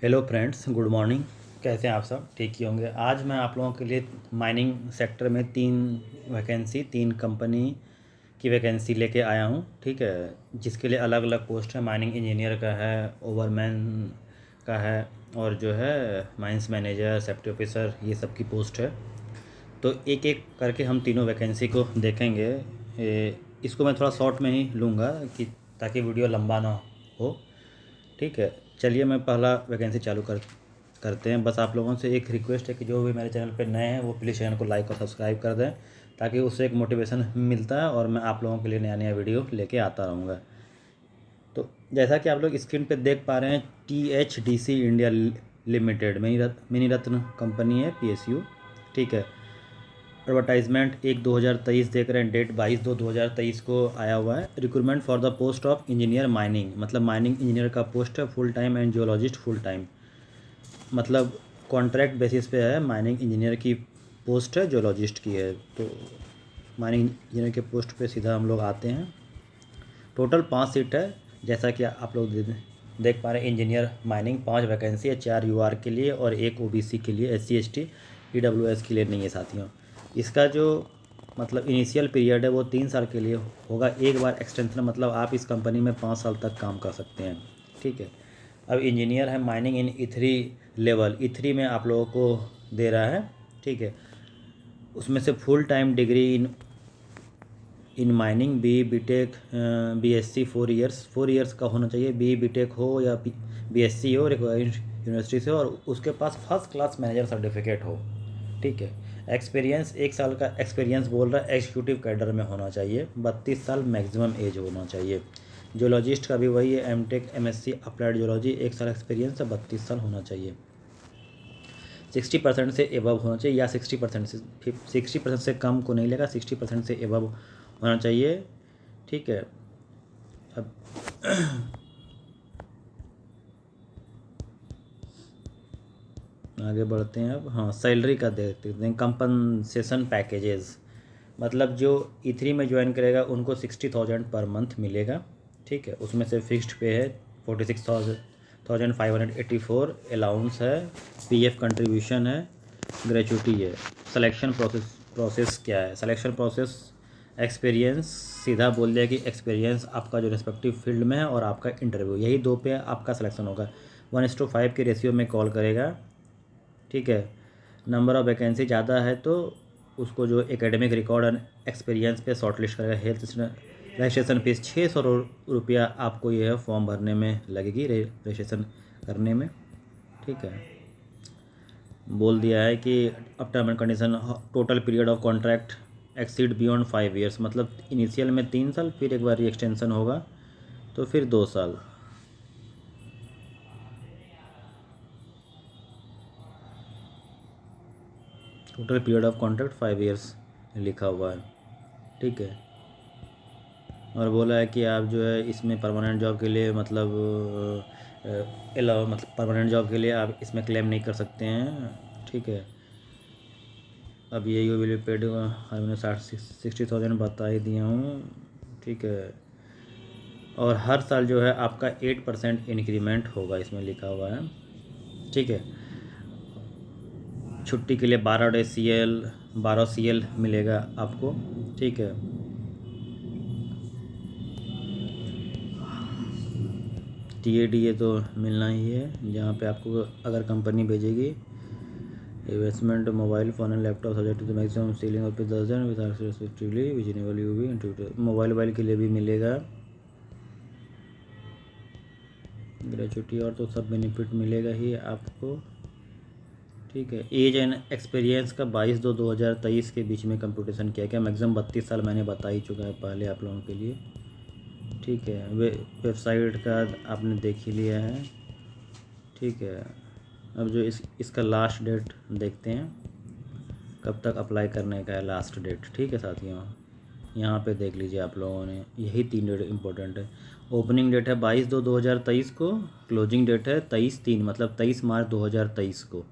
Hello friends, good morning. कैसे हैं आप सब? ठीक ही होंगे। आज मैं आप लोगों के लिए माइनिंग सेक्टर में तीन कंपनी की वैकेंसी लेके आया हूँ। ठीक है, जिसके लिए अलग अलग पोस्ट है। माइनिंग इंजीनियर का है, ओवरमैन का है, और जो है माइंस मैनेजर, सेफ्टी ऑफिसर, ये सब की पोस्ट है। तो एक एक करके हम तीनों वैकेंसी को देखेंगे। इसको मैं थोड़ा शॉर्ट में ही लूँगा कि ताकि वीडियो लंबा ना हो। ठीक है, चलिए मैं पहला वैकेंसी चालू करते हैं। बस आप लोगों से एक रिक्वेस्ट है कि जो भी मेरे चैनल पे नए हैं वो प्लीज़ चैनल को लाइक और सब्सक्राइब कर दें, ताकि उससे एक मोटिवेशन मिलता है और मैं आप लोगों के लिए नया नया वीडियो लेके आता रहूँगा। तो जैसा कि आप लोग स्क्रीन पे देख पा रहे हैं, THDC इंडिया लिमिटेड मिनी रत्न कंपनी है, PSU। ठीक है, एडवर्टाइजमेंट 1/2023 देख रहे हैं, डेट 22/2/2023 को आया हुआ है। Recruitment for the post of engineer mining, मतलब माइनिंग इंजीनियर का पोस्ट है, full time, and geologist full time. मतलब कॉन्ट्रैक्ट बेसिस पे है। माइनिंग इंजीनियर की पोस्ट है, जियोलॉजिस्ट की है। तो माइनिंग इंजीनियर के पोस्ट पे सीधा हम लोग आते हैं। टोटल 5 सीट है, जैसा कि आप लोग देख पा रहे हैं। इंजीनियर माइनिंग 5 वैकेंसी है, 4 UR के लिए और 1 OBC के लिए, SC ST EWS के लिए नहीं है साथियों। इसका जो मतलब इनिशियल पीरियड है वो 3 साल के लिए होगा। एक बार एक्सटेंशन, मतलब आप इस कंपनी में 5 साल तक काम कर सकते हैं। ठीक है, अब इंजीनियर है माइनिंग इन E3 लेवल, E3 में आप लोगों को दे रहा है। ठीक है, उसमें से full time degree in mining, BE BTech BSc 4 years का होना चाहिए। BE BTech हो या BSc हो, रिक्वायर्ड यूनिवर्सिटी से, और उसके पास फर्स्ट क्लास मैनेजर सर्टिफिकेट हो। ठीक है, एक्सपीरियंस 1 साल का एक्सपीरियंस बोल रहा है, एग्जीक्यूटिव कैडर में होना चाहिए। 32 साल मैक्सिमम एज होना चाहिए। जियोलॉजिस्ट का भी वही है, MTech MSc अप्लाइड जियोलॉजी, 1 साल एक्सपीरियंस है, 32 साल होना चाहिए। 60% से एबव होना चाहिए, या 60% से कम को नहीं लेगा, 60% से एबव होना चाहिए। ठीक है, अब आगे बढ़ते हैं। अब हाँ, सैलरी का देखते हैं। कंपनसेशन पैकेजेस, मतलब जो E3 में ज्वाइन करेगा उनको 60,000 पर मंथ मिलेगा। ठीक है, उसमें से फिक्स्ड पे है 46,584, अलाउंस है, PF कंट्रीब्यूशन है, ग्रेचुटी है। सिलेक्शन प्रोसेस क्या है? सिलेक्शन प्रोसेस एक्सपीरियंस, सीधा बोल दिया कि एक्सपीरियंस आपका जो रिस्पेक्टिव फील्ड में है और आपका इंटरव्यू, यही 2 पे आपका सिलेक्शन होगा। 1:5 के रेशियो में कॉल करेगा। ठीक है, नंबर ऑफ़ वैकेंसी ज़्यादा है तो उसको जो एकेडमिक रिकॉर्ड एंड एक्सपीरियंस पे शॉर्टलिस्ट करेगा। हेल्थ रजिस्ट्रेशन फीस 600 रुपया आपको ये है फॉर्म भरने में लगेगी, रजिस्ट्रेशन करने में। ठीक है, बोल दिया है कि अब term and condition, total period of contract exceed beyond 5 years, मतलब इनिशियल में 3 साल, फिर एक बार री एक्सटेंशन होगा तो फिर 2 साल। Total period of contract 5 years लिखा हुआ है। ठीक है, और बोला है कि आप जो है इसमें परमानेंट जॉब के लिए, मतलब अलाउ, मतलब परमानेंट जॉब के लिए आप इसमें क्लेम नहीं कर सकते हैं। ठीक है, अब ये यू विल पेड, हाँ मैंने 60,000 बता ही दिया हूँ। ठीक है, और हर साल जो है आपका 8% इंक्रीमेंट होगा, इसमें लिखा हुआ है। ठीक है, छुट्टी के लिए 12 CL मिलेगा आपको। ठीक है, TADA तो मिलना ही है, जहाँ पे आपको अगर कंपनी भेजेगी। Investment, mobile phone and laptop subject to maximum ceiling of 10,000 with respectively विजिनेबल UV मोबाइल के लिए भी मिलेगा। ग्रेचुटी और तो सब बेनिफिट मिलेगा ही आपको। ठीक है, एज एंड एक्सपीरियंस का 22/2/2023 के बीच में कंप्यूटेशन किया गया। मैक्सिमम 32 साल मैंने बता ही चुका है पहले आप लोगों के लिए। ठीक है, वेबसाइट का आपने देख ही लिया है। ठीक है, अब जो इसका लास्ट डेट देखते हैं, कब तक अप्लाई करने का है लास्ट डेट। ठीक है साथियों, यहाँ पे देख लीजिए आप लोगों ने, यही 3 डेट इंपॉर्टेंट है। ओपनिंग डेट है 22/2/2023 को, क्लोजिंग डेट है 23/3, मतलब 23 मार्च 2023 को।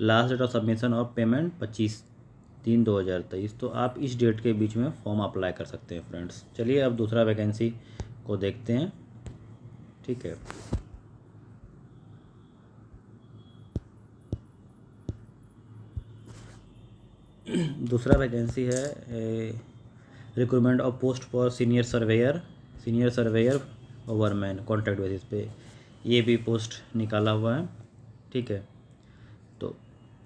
Last date of submission of payment 25/3/2023। तो आप इस डेट के बीच में फॉर्म अप्लाई कर सकते हैं फ्रेंड्स। चलिए अब दूसरा वैकेंसी को देखते हैं। ठीक है, दूसरा वैकेंसी है recruitment of post for senior surveyor ओवरमैन contract basis पे, ये भी पोस्ट निकाला हुआ है। ठीक है, तो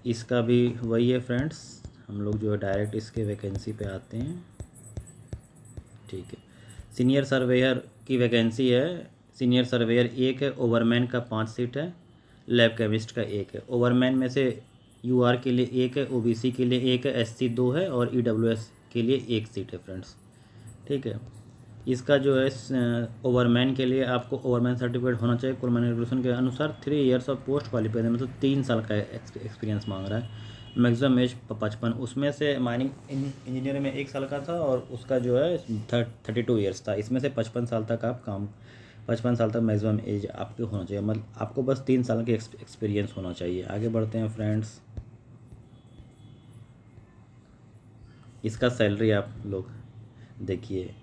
इसका भी वही है फ्रेंड्स, हम लोग जो है डायरेक्ट इसके वैकेंसी पे आते हैं। ठीक है, सीनियर सर्वेयर की वैकेंसी है। सीनियर सर्वेयर एक है, ओवरमैन का 5 सीट है, लैब केमिस्ट का एक है। ओवरमैन में से यूआर के लिए एक है, ओबीसी के लिए एक है, एससी 2 है और ईडब्ल्यूएस के लिए एक सीट है फ्रेंड्स। ठीक है, इसका जो है ओवरमैन के लिए आपको ओवरमैन सर्टिफिकेट होना चाहिए कोलमैन रेगुलेशन के अनुसार। 3 ईयर्स ऑफ पोस्ट क्वालिफिकेशन, मतलब 3 साल का एक्सपीरियंस मांग रहा है। मैक्सिमम एज 55, उसमें से माइनिंग इंजीनियर में 1 साल का था और उसका जो है 32 ईयर्स था। इसमें से 55 साल तक आप काम 55 साल तक मैक्सिमम एज आपके होना चाहिए, मतलब आपको बस 3 साल के एक्सपीरियंस होना चाहिए। आगे बढ़ते हैं फ्रेंड्स, इसका सैलरी आप लोग देखिए।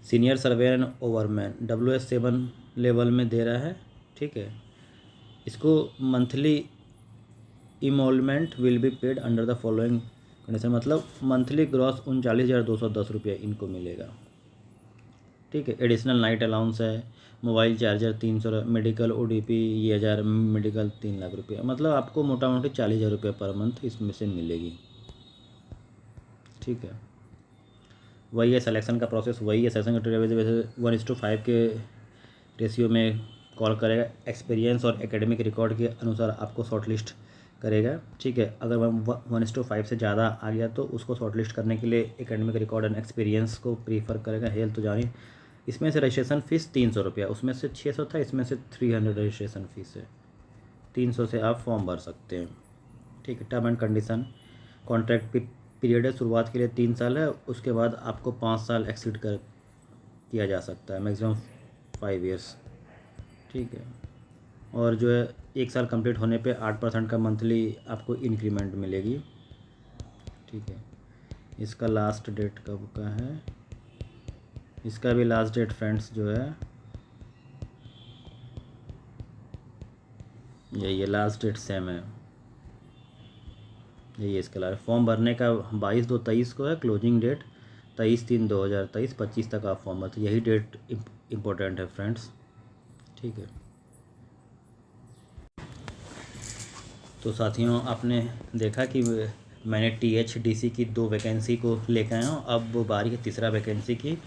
Senior surveyor and overman WS7 level में दे रहा है। ठीक है, इसको monthly emolument will be paid under the following condition, मतलब मंथली ग्रॉस 39,210 रुपये इनको मिलेगा। ठीक है, एडिशनल नाइट अलाउंस है, मोबाइल चार्जर 300, मेडिकल ODP ये 1000, मेडिकल 3 लाख रुपये, मतलब आपको मोटा मोटी 40,000 रुपये पर मंथ इसमें से मिलेगी। ठीक है, वही है सिलेक्शन का प्रोसेस, वही है। सेशन वैसे 1:5 के रेशियो में कॉल करेगा। एक्सपीरियंस और एकेडमिक रिकॉर्ड के अनुसार आपको शॉर्टलिस्ट करेगा। ठीक है, अगर 1:5 से ज़्यादा आ गया तो उसको शॉर्टलिस्ट करने के लिए एकेडमिक रिकॉर्ड एंड एक्सपीरियंस को प्रीफर करेगा। हेल्थ तो जानी, इसमें से रजिस्ट्रेशन फ़ीस 300 रुपया, उसमें से 600 था, इसमें से 300 रजिस्ट्रेशन फ़ीस है। 300 से आप फॉर्म भर सकते हैं। ठीक है, term and condition, contract period है, शुरुआत के लिए 3 साल है, उसके बाद आपको 5 साल एक्सीड कर किया जा सकता है, मैक्सिमम 5 ईयर्स। ठीक है, और जो है 1 साल कंप्लीट होने पे 8% का मंथली आपको इंक्रीमेंट मिलेगी। ठीक है, इसका लास्ट डेट कब का है, इसका भी लास्ट डेट फ्रेंड्स जो है यही है, लास्ट डेट सेम है, यही है इसका लास्ट। फॉर्म भरने का 22/2/23 को है, क्लोजिंग डेट 23/3/2023, 25 तक आप फॉर्म भरते, यही डेट इम्पोर्टेंट है फ्रेंड्स। ठीक है, तो साथियों आपने देखा कि मैंने THDC की 2 वैकेंसी को लेकर आया हूँ। अब बारी है तीसरा वैकेंसी की,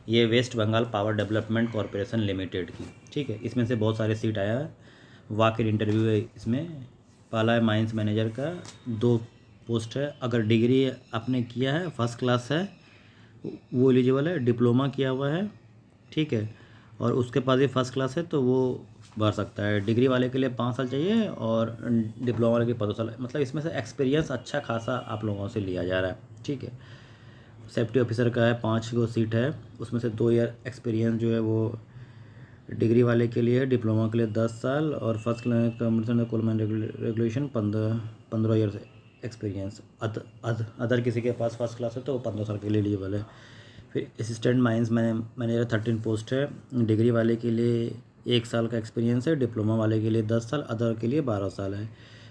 ये West Bengal power development corporation limited की। ठीक है, इसमें से बहुत सारे सीट आया है, वॉक इन इंटरव्यू है इसमें। पहला है माइंस मैनेजर का, 2 पोस्ट है। अगर डिग्री आपने किया है, फर्स्ट क्लास है, वो एलिजिबल है। डिप्लोमा किया हुआ है, ठीक है, और उसके पास भी फर्स्ट क्लास है तो वो भर सकता है। डिग्री वाले के लिए 5 साल चाहिए और डिप्लोमा वाले के 15 साल, मतलब इसमें से एक्सपीरियंस अच्छा खासा आप लोगों से लिया जा रहा है। ठीक है, सेफ्टी ऑफिसर का है, 5 गो सीट है, उसमें से 2 ईयर एक्सपीरियंस जो है वो डिग्री वाले के लिए है, डिप्लोमा के लिए 10 साल और first class commercial Coleman regulation 15 year experience. Other किसी के पास फर्स्ट क्लास है तो वो 15 साल के लिए एलिजिबल है। फिर असिस्टेंट माइंस मैनेजर 13 पोस्ट है, डिग्री वाले के लिए 1 साल का एक्सपीरियंस है, डिप्लोमा वाले के लिए 10 साल, अदर के लिए 12 साल है।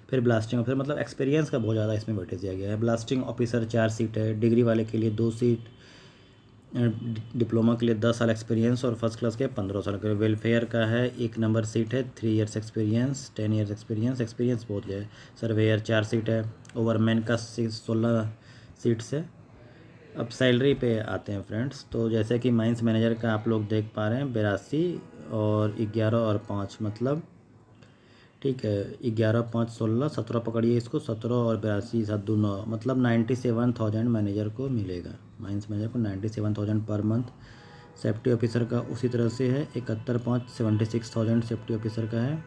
फिर ब्लास्टिंग ऑफिसर, मतलब एक्सपीरियंस का बहुत ज़्यादा इसमें वेटेज दिया गया है। ब्लास्टिंग ऑफिसर 4 सीट है, डिग्री वाले के लिए 2 सीट, डिप्लोमा के लिए 10 साल एक्सपीरियंस और फर्स्ट क्लास के 15 साल के। वेलफेयर का है 1 नंबर सीट है, 3 ईयर्स एक्सपीरियंस, 10 ईयर्स एक्सपीरियंस बहुत है। सर्वेयर 4 सीट है, ओवरमैन का 16 सीट्स है। अब सैलरी पे आते हैं फ्रेंड्स, तो जैसे कि माइंस मैनेजर का आप लोग देख पा रहे हैं 82 और 11 और 5, मतलब ठीक है 11 5 16 17 पकड़िए इसको, 17 और 82 7 2 9, मतलब 97,000 मैनेजर को मिलेगा। माइंस मैनेजर को 97,000 पर मंथ। सेफ्टी ऑफिसर का उसी तरह से है, 71 5 76,000 सेफ्टी ऑफिसर का है।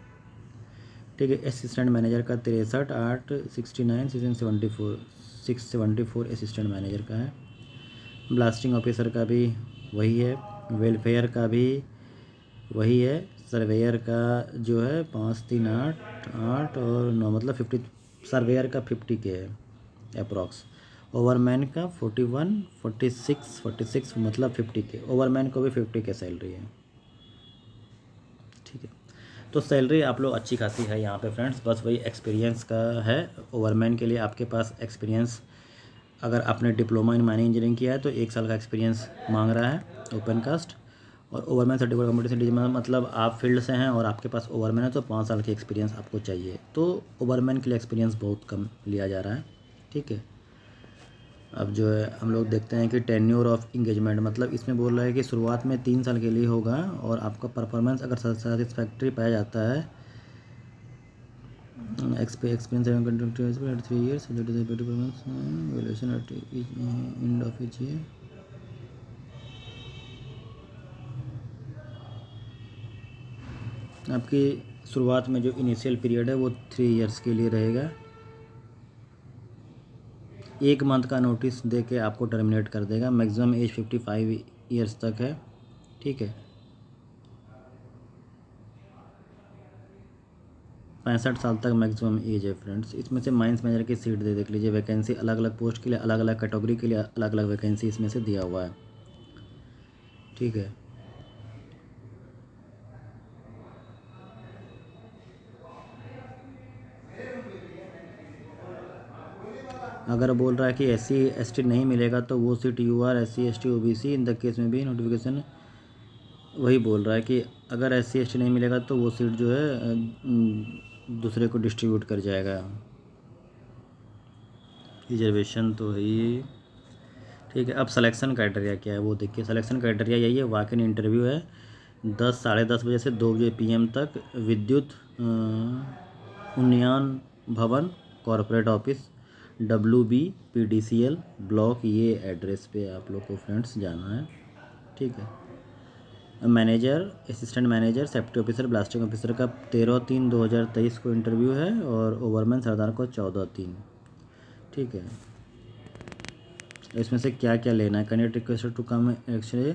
ठीक है, असिस्टेंट मैनेजर का 63 8 69 674 असिस्टेंट मैनेजर का है। ब्लास्टिंग ऑफिसर का भी वही है, वेलफेयर का भी वही है, सर्वेयर का जो है 5 3 8 8 और 9, मतलब 50, सर्वेयर का 50 के है अप्रॉक्स। ओवरमैन का 41 46 मतलब 50 के, ओवरमैन को भी 50 के सैलरी है। ठीक है, तो सैलरी आप लोग अच्छी खासी है यहाँ पे फ्रेंड्स, बस वही एक्सपीरियंस का है। ओवरमैन के लिए आपके पास एक्सपीरियंस अगर आपने डिप्लोमा इन माइनिंग इंजीनियरिंग किया है तो 1 साल का एक्सपीरियंस मांग रहा है ओपन कास्ट। और ओवरमैन सर्टिफिकेट कंपटीशन मतलब आप फील्ड से हैं और आपके पास ओवरमैन है तो 5 साल की एक्सपीरियंस आपको चाहिए। तो ओवरमैन के लिए एक्सपीरियंस बहुत कम लिया जा रहा है, ठीक है। अब जो है हम लोग देखते हैं कि टेन्योर ऑफ इंगेजमेंट, मतलब इसमें बोल रहा है कि शुरुआत में 3 साल के लिए होगा और आपका परफॉर्मेंस अगर सेटिस्फैक्ट्री पाया जाता है experience 3 years performance evaluation at end of each year। आपकी शुरुआत में जो इनिशियल पीरियड है वो 3 इयर्स के लिए रहेगा। 1 मंथ का नोटिस दे के आपको टर्मिनेट कर देगा। मैक्सिमम एज 55 ईयर्स तक है, ठीक है। 65 साल तक मैक्सिमम एज है फ्रेंड्स। इसमें से माइंस मैनेजर की सीट देख लीजिए, वैकेंसी अलग अलग पोस्ट के लिए अलग अलग कैटेगरी के लिए अलग अलग वैकेंसी इसमें से दिया हुआ है, ठीक है। अगर बोल रहा है कि SC/ST नहीं मिलेगा तो वो seat UR SC/ST OBC in the case में भी नोटिफिकेशन वही बोल रहा है कि अगर SC/ST नहीं मिलेगा तो वो सीट जो है दूसरे को डिस्ट्रीब्यूट कर जाएगा। रिजर्वेशन तो है ही, ठीक है। अब सिलेक्शन क्राइटेरिया क्या है वो देखिए। सिलेक्शन क्राइटेरिया यही है, वॉक इन इंटरव्यू है 10 साढ़े 10 बजे से 2 बजे PM तक, विद्युत उन्नयन भवन corporate office WB PDCL block, ये एड्रेस पे आप लोग को फ्रेंड्स जाना है, ठीक है। Manager, assistant manager, safety officer, blasting officer का 13/3/2023 को इंटरव्यू है और ओवरमैन सरदार को 14/3, ठीक है। इसमें से क्या क्या लेना है। Candidate requested to come actually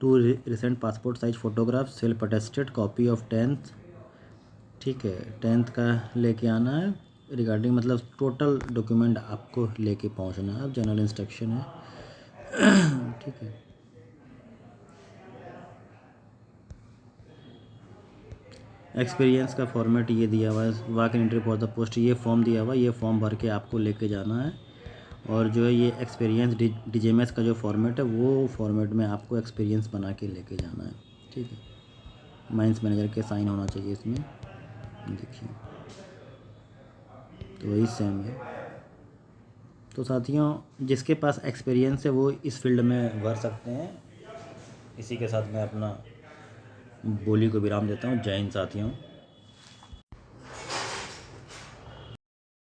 2 recent passport size photograph, self attested copy of 10th, ठीक है। 10th का लेके आना है। रिगार्डिंग मतलब टोटल डॉक्यूमेंट आपको लेके पहुंचना है। अब जनरल इंस्ट्रक्शन है, ठीक है। एक्सपीरियंस का फॉर्मेट ये दिया हुआ है, walk in interview for the post, ये फॉर्म दिया हुआ है, ये फॉर्म भर के आपको लेके जाना है। और जो है ये एक्सपीरियंस DGMS का जो फॉर्मेट है वो फॉर्मेट में आपको एक्सपीरियंस बना के लेके जाना है, ठीक है। माइंस मैनेजर के साइन होना चाहिए इसमें, देखिए तो वही सेम है। तो साथियों जिसके पास एक्सपीरियंस है वो इस फील्ड में भर सकते हैं। इसी के साथ मैं अपना बोली को विराम देता हूँ। जय हिंद साथियों।